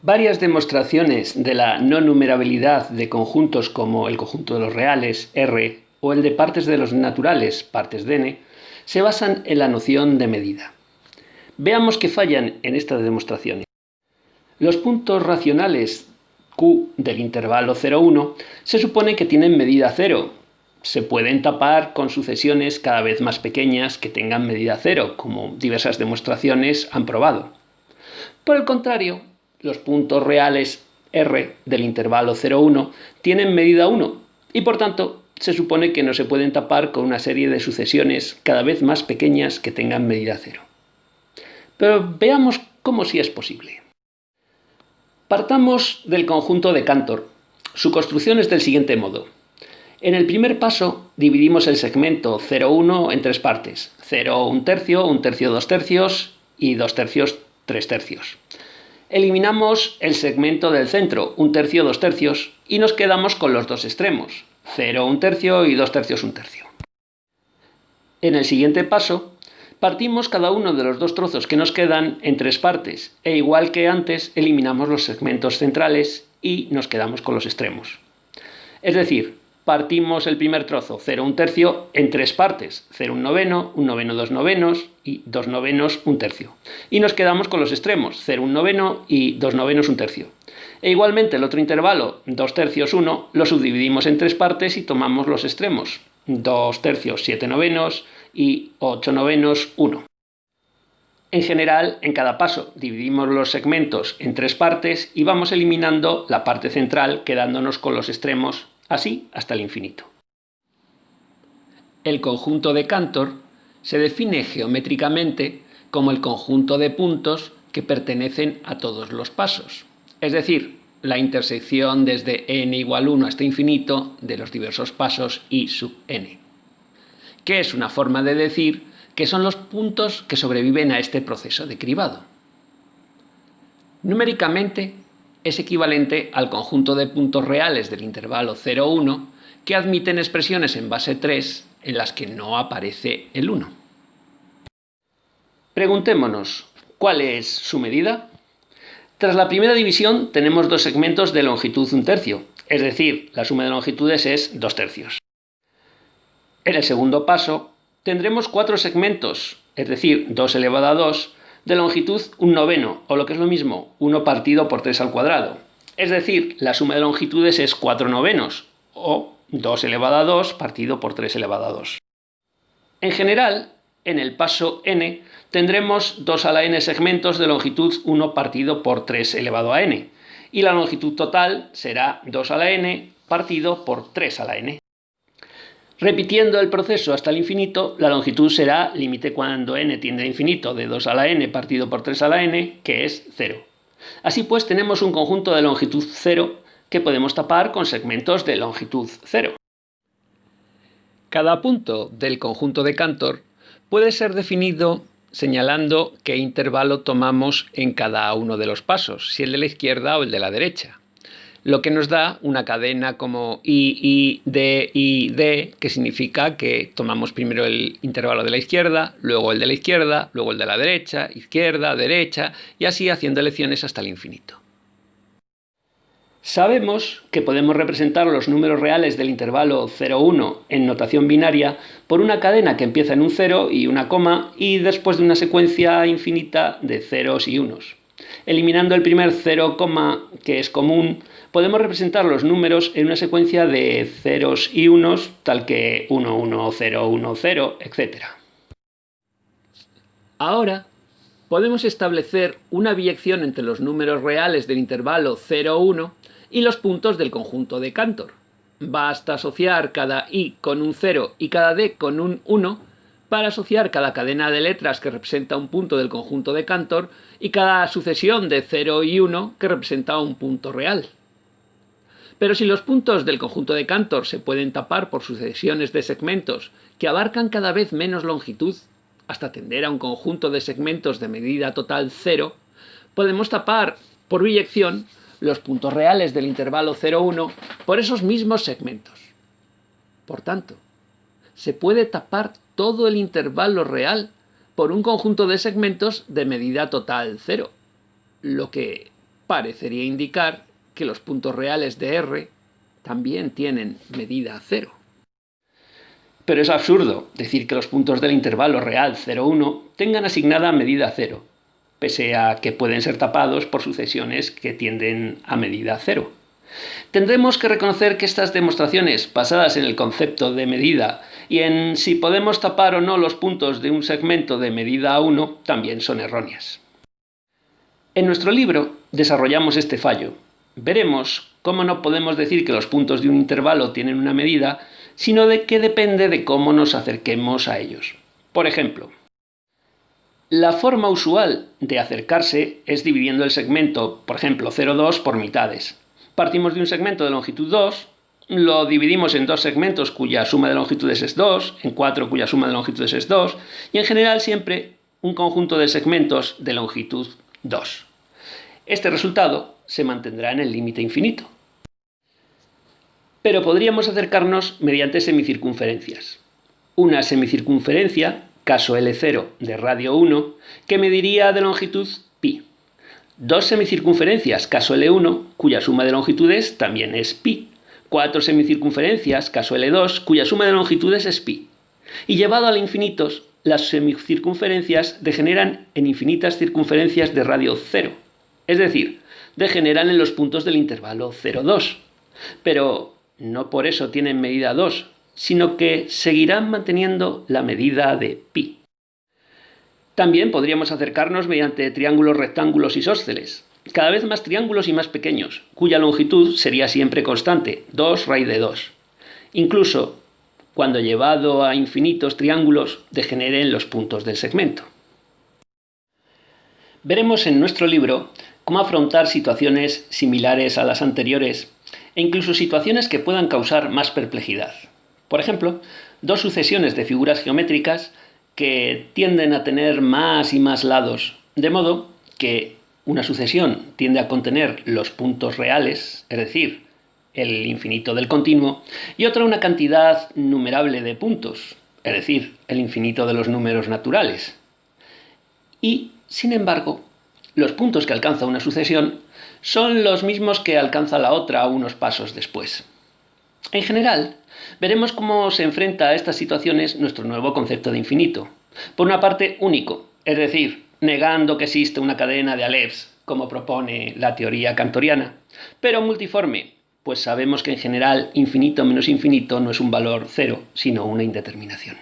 Varias demostraciones de la no numerabilidad de conjuntos como el conjunto de los reales, R, o el de partes de los naturales, partes de n, se basan en la noción de medida. Veamos qué fallan en estas demostraciones. Los puntos racionales Q del intervalo 0,1 se supone que tienen medida 0. Se pueden tapar con sucesiones cada vez más pequeñas que tengan medida 0, como diversas demostraciones han probado. Por el contrario, los puntos reales R del intervalo 0,1 tienen medida 1 y por tanto se supone que no se pueden tapar con una serie de sucesiones cada vez más pequeñas que tengan medida 0. Pero veamos cómo sí es posible. Partamos del conjunto de Cantor. Su construcción es del siguiente modo. En el primer paso dividimos el segmento 0,1 en tres partes: 0, 1/3, 1/3, 2/3 y 2/3, 3/3. Eliminamos el segmento del centro, 1/3, 2/3, y nos quedamos con los dos extremos, 0, 1/3 y 2/3, 1/3. En el siguiente paso, partimos cada uno de los dos trozos que nos quedan en tres partes, e igual que antes, eliminamos los segmentos centrales y nos quedamos con los extremos. Es decir, partimos el primer trozo, 0, 1/3, en tres partes, 0, 1/9, 1/9, 2/9 y 2/9, 1/3. Y nos quedamos con los extremos, 0, 1/9 y 2/9, 1/3. E igualmente el otro intervalo, 2/3, 1, lo subdividimos en tres partes y tomamos los extremos, 2/3, 7/9 y 8/9, 1. En general, en cada paso dividimos los segmentos en tres partes y vamos eliminando la parte central, quedándonos con los extremos, así hasta el infinito. El conjunto de Cantor se define geométricamente como el conjunto de puntos que pertenecen a todos los pasos, es decir, la intersección desde n igual 1 hasta infinito de los diversos pasos i sub n, que es una forma de decir que son los puntos que sobreviven a este proceso de cribado. Numéricamente, es equivalente al conjunto de puntos reales del intervalo 0,1 que admiten expresiones en base 3 en las que no aparece el 1. Preguntémonos, ¿cuál es su medida? Tras la primera división tenemos dos segmentos de longitud 1/3, es decir, la suma de longitudes es 2/3. En el segundo paso tendremos cuatro segmentos, es decir, 2 elevado a 2, de longitud 1/9, o lo que es lo mismo, 1 partido por 3 al cuadrado. Es decir, la suma de longitudes es 4/9, o 2 elevado a 2 partido por 3 elevado a 2. En general, en el paso n tendremos 2 a la n segmentos de longitud 1 partido por 3 elevado a n, y la longitud total será 2 a la n partido por 3 a la n. Repitiendo el proceso hasta el infinito, la longitud será límite cuando n tiende a infinito de 2 a la n partido por 3 a la n, que es 0. Así pues, tenemos un conjunto de longitud 0 que podemos tapar con segmentos de longitud 0. Cada punto del conjunto de Cantor puede ser definido señalando qué intervalo tomamos en cada uno de los pasos, si el de la izquierda o el de la derecha, lo que nos da una cadena como I, D, que significa que tomamos primero el intervalo de la izquierda, luego el de la izquierda, luego el de la derecha, izquierda, derecha, y así haciendo elecciones hasta el infinito. Sabemos que podemos representar los números reales del intervalo 0,1 en notación binaria por una cadena que empieza en un 0 y una coma y después de una secuencia infinita de ceros y unos. Eliminando el primer 0, que es común, podemos representar los números en una secuencia de ceros y unos, tal que 1, 1, 0, 1, 0, etc. Ahora, podemos establecer una biyección entre los números reales del intervalo 0, 1 y los puntos del conjunto de Cantor. Basta asociar cada i con un 0 y cada d con un 1 para asociar cada cadena de letras que representa un punto del conjunto de Cantor y cada sucesión de 0 y 1 que representa un punto real. Pero si los puntos del conjunto de Cantor se pueden tapar por sucesiones de segmentos que abarcan cada vez menos longitud, hasta tender a un conjunto de segmentos de medida total 0, podemos tapar por biyección los puntos reales del intervalo 0,1 por esos mismos segmentos. Por tanto, se puede tapar todo el intervalo real por un conjunto de segmentos de medida total 0, lo que parecería indicar que los puntos reales de R también tienen medida 0. Pero es absurdo decir que los puntos del intervalo real 0,1 tengan asignada medida 0, pese a que pueden ser tapados por sucesiones que tienden a medida 0. Tendremos que reconocer que estas demostraciones, basadas en el concepto de medida y en si podemos tapar o no los puntos de un segmento de medida 1, también son erróneas. En nuestro libro desarrollamos este fallo. Veremos cómo no podemos decir que los puntos de un intervalo tienen una medida, sino de que depende de cómo nos acerquemos a ellos. Por ejemplo, la forma usual de acercarse es dividiendo el segmento, por ejemplo, 0,2 por mitades. Partimos de un segmento de longitud 2, lo dividimos en dos segmentos cuya suma de longitudes es 2, en 4 cuya suma de longitudes es 2, y en general siempre un conjunto de segmentos de longitud 2. Este resultado se mantendrá en el límite infinito. Pero podríamos acercarnos mediante semicircunferencias. Una semicircunferencia, caso L0 de radio 1, que mediría de longitud pi. Dos semicircunferencias, caso L1, cuya suma de longitudes también es pi. 4 semicircunferencias, caso L2, cuya suma de longitudes es pi. Y llevado al infinito, las semicircunferencias degeneran en infinitas circunferencias de radio 0. Es decir, degeneran en los puntos del intervalo 0,2. Pero no por eso tienen medida 2, sino que seguirán manteniendo la medida de pi. También podríamos acercarnos mediante triángulos, rectángulos isósceles, cada vez más triángulos y más pequeños, cuya longitud sería siempre constante, 2 raíz de 2. Incluso cuando llevado a infinitos triángulos degeneren los puntos del segmento. Veremos en nuestro libro cómo afrontar situaciones similares a las anteriores e incluso situaciones que puedan causar más perplejidad. Por ejemplo, dos sucesiones de figuras geométricas que tienden a tener más y más lados, de modo que una sucesión tiende a contener los puntos reales, es decir, el infinito del continuo, y otra una cantidad numerable de puntos, es decir, el infinito de los números naturales. Y, sin embargo, los puntos que alcanza una sucesión son los mismos que alcanza la otra unos pasos después. En general, veremos cómo se enfrenta a estas situaciones nuestro nuevo concepto de infinito. Por una parte, único, es decir, negando que existe una cadena de Alephs, como propone la teoría cantoriana, pero multiforme, pues sabemos que en general infinito menos infinito no es un valor cero, sino una indeterminación.